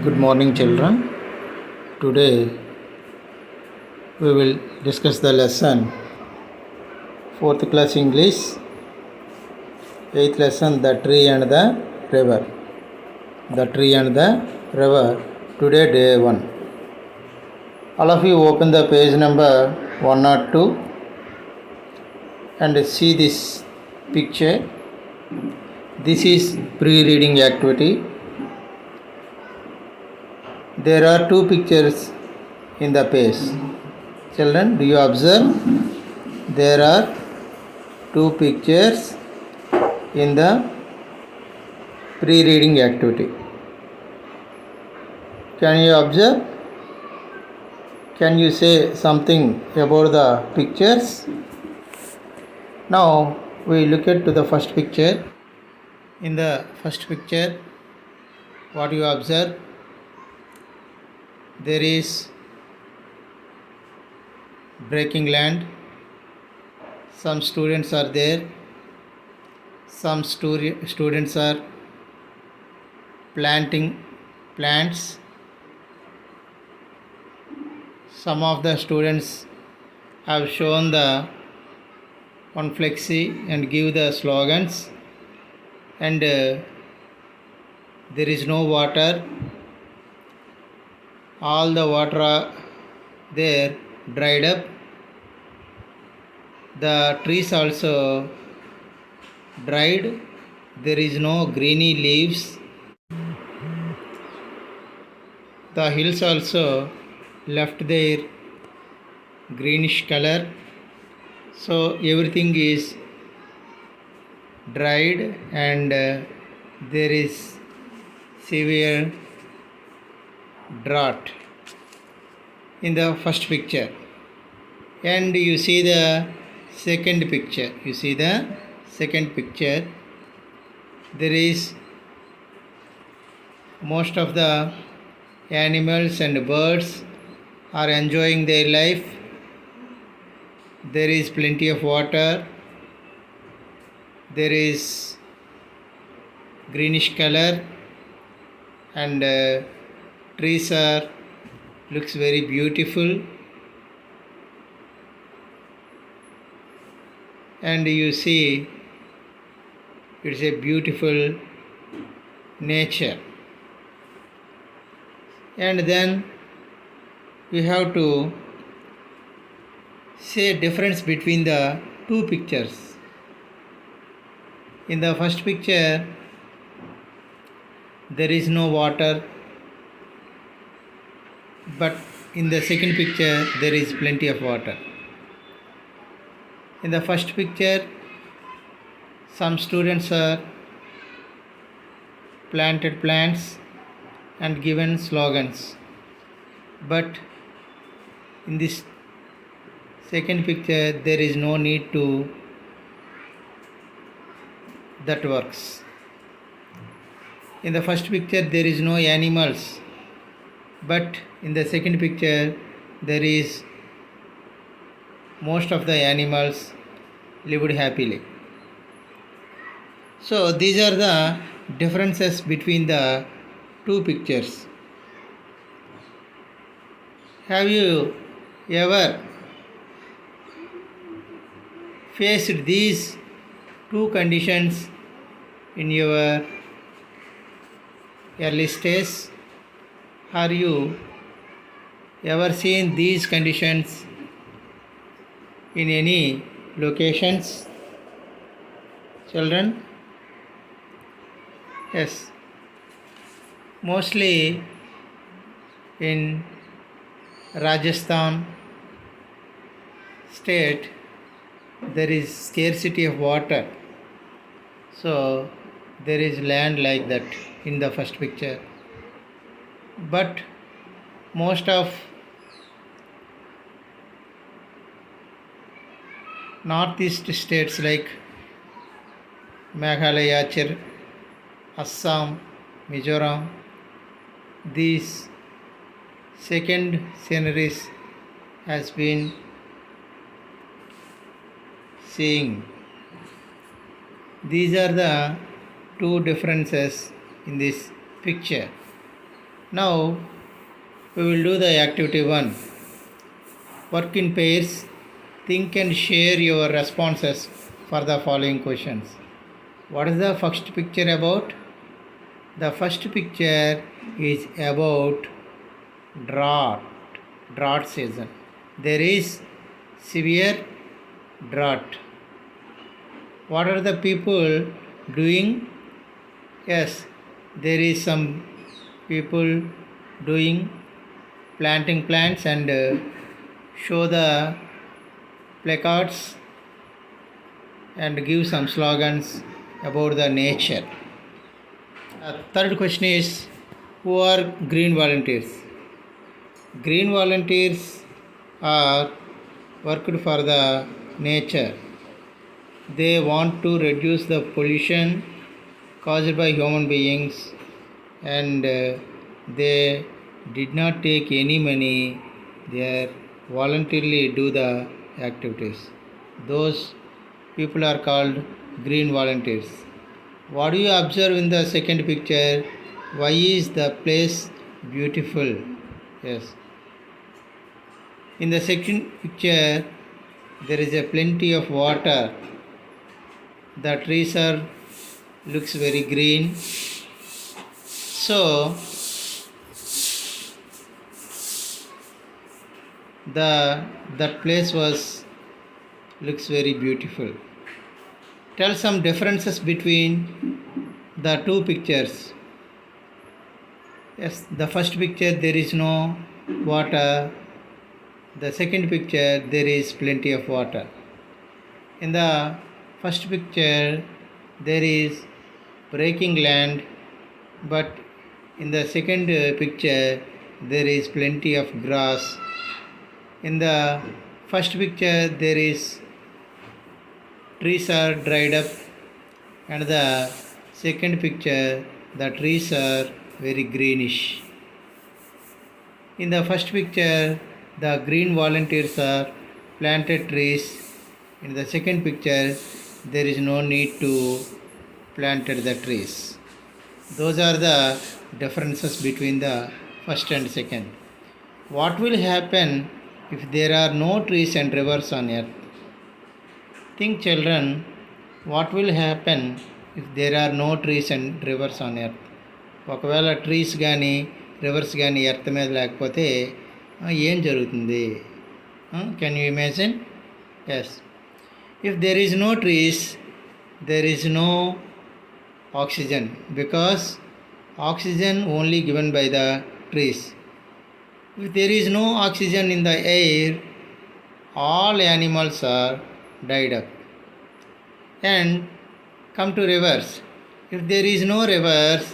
Good morning, children. Today we will discuss the lesson 4th class English, 8th lesson The Tree and the River. The Tree and the River. Today, day 1. All of you open the page number 102 and see this picture. This is pre-reading activity. There are two pictures in the page. Children, do you observe? There are two pictures in the pre-reading activity. Can you observe? Can you say something about the pictures? Now we look at to the first picture. In the first picture, what you observe? There is breaking land. Some students are there. Some students are planting plants. Some of the students have shown the one flexi and give the slogans, and there is no water. All the water are there dried up. The trees also dried. There is no greeny leaves. The hills also left their greenish color. So everything is dried and there is severe drought in the first picture. And you see the second picture. There is most of the animals and birds are enjoying their life. There is plenty of water. There is greenish color, and trees are looks very beautiful. And you see it's a beautiful nature. And then we have to say difference between the two pictures. In the first picture, there is no water, but in the second picture there is plenty of water. In the first picture, some students are planted plants and given slogans, but in this second picture there is no need to that works. In the first picture there is no animals, but in the second picture there is most of the animals lived happily. So these are the differences between the two pictures. Have you ever faced these two conditions in your early stage? Have you ever seen these conditions in any locations? Children? Yes. Mostly in Rajasthan state there is scarcity of water. So there is land like that in the first picture. But most of northeast states like Meghalaya, Assam, Mizoram, these second sceneries has been seeing. These are the two differences in this picture. Now we will do the activity 1. Work in pairs. Think and share your responses for the following questions. What is the first picture about? The first picture is about drought season. There is severe drought. What are the people doing? Yes, there is some people doing planting plants and show the placards and give some slogans about the nature. Third question is, who are green volunteers? Green volunteers are worked for the nature. They want to reduce the pollution caused by human beings, and they did not take any money. They voluntarily do the activities. Those people are called green volunteers. What do you observe in the second picture? Why is the place beautiful? Yes. In the second picture, there is a plenty of water. The trees are looks very green. So that place looks very beautiful. Tell some differences between the two pictures. Yes, the first picture there is no water. The second picture there is plenty of water. In the first picture there is breaking land, but in the second picture there is plenty of grass. In the first picture there is trees are dried up, and the second picture the trees are very greenish. In the first picture the green volunteers are planted trees. In the second picture there is no need to plant the trees. Those are the differences between the first and second. What will happen if there are no trees and rivers on earth? Think, children, what will happen if there are no trees and rivers on earth? ఒకవేళ trees కానీ rivers కానీ earth మీద లేకపోతే ఏం జరుగుతుంది? Can you imagine? Yes, if there is no trees, there is no oxygen, because oxygen only given by the trees. If there is no oxygen in the air, all animals are died up. And come to rivers. If there is no rivers,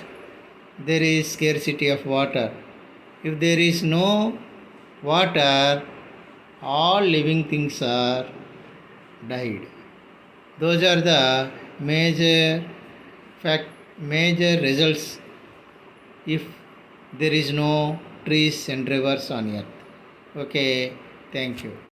there is scarcity of water. If there is no water, all living things are died. Those are the major results if there is no trees and rivers on earth. Okay, thank you.